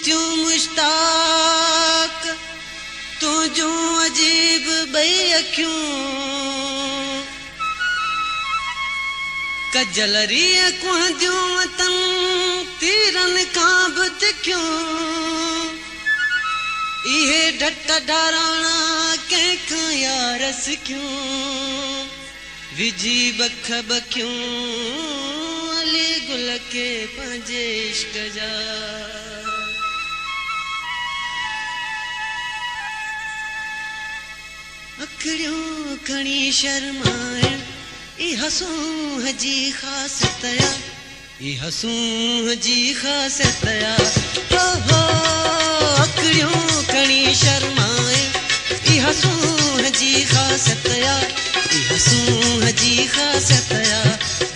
थियूं मुश्ताक तुंहिंजूं अजीब ॿई अखियूं कजलरीअ कुहंदियूं वतन तीरनि खां बि तिखियूं इहे ढट ढाराणा कंहिंखां यार सिखियूं विझी बख बखियूं अली गुल के पंहिंजे इश्क जा अखड़ियूं खणी शर्माइण इहा सूंह जी ख़ासियत या इहा सूंह जी ख़ासियत या हो हो अखड़ियूं खणी शर्माइण इहा सूंह जी ख़ासियत या इहा सूंह जी ख़ासियत या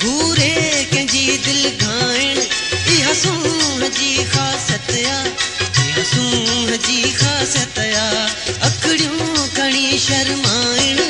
घूरे कंहिंजी दिलि घाइण इहा सूंह जी ख़ासियत या इहा सूंह जी ख़ासियत या अखड़ियूं खणी शर्माइण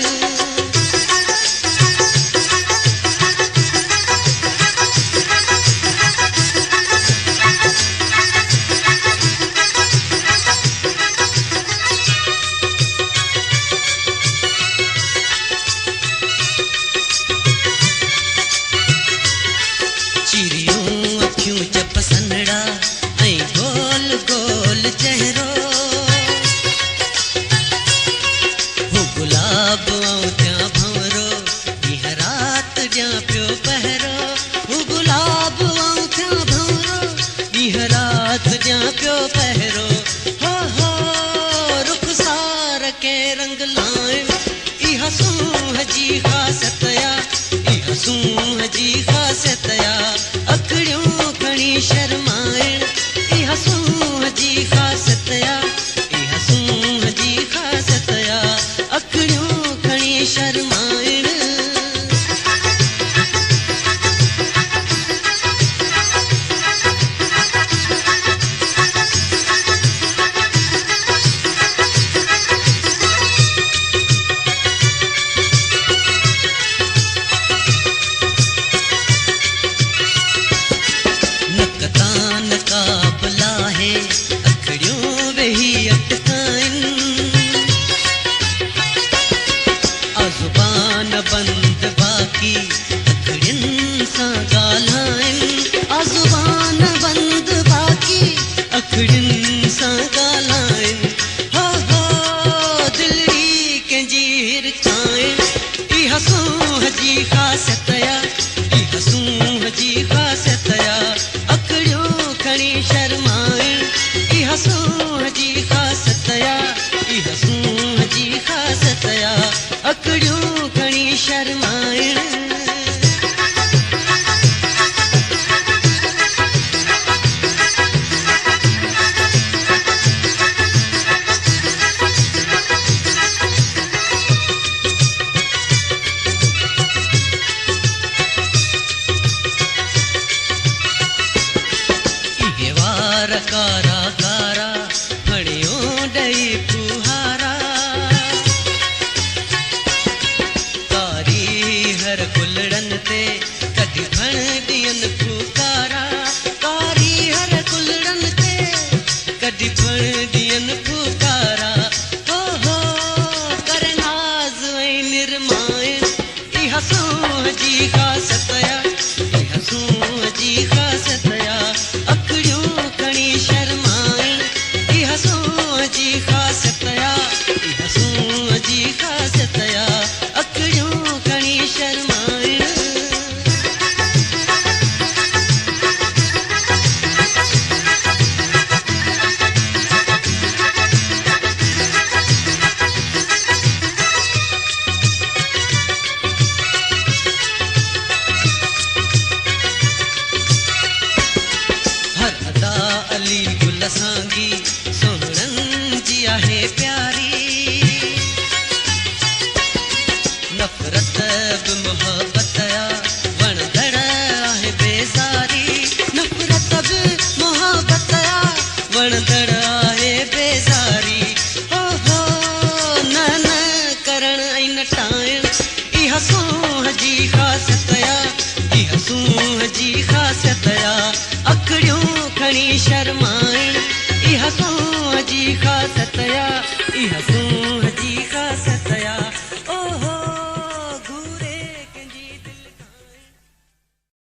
हसूं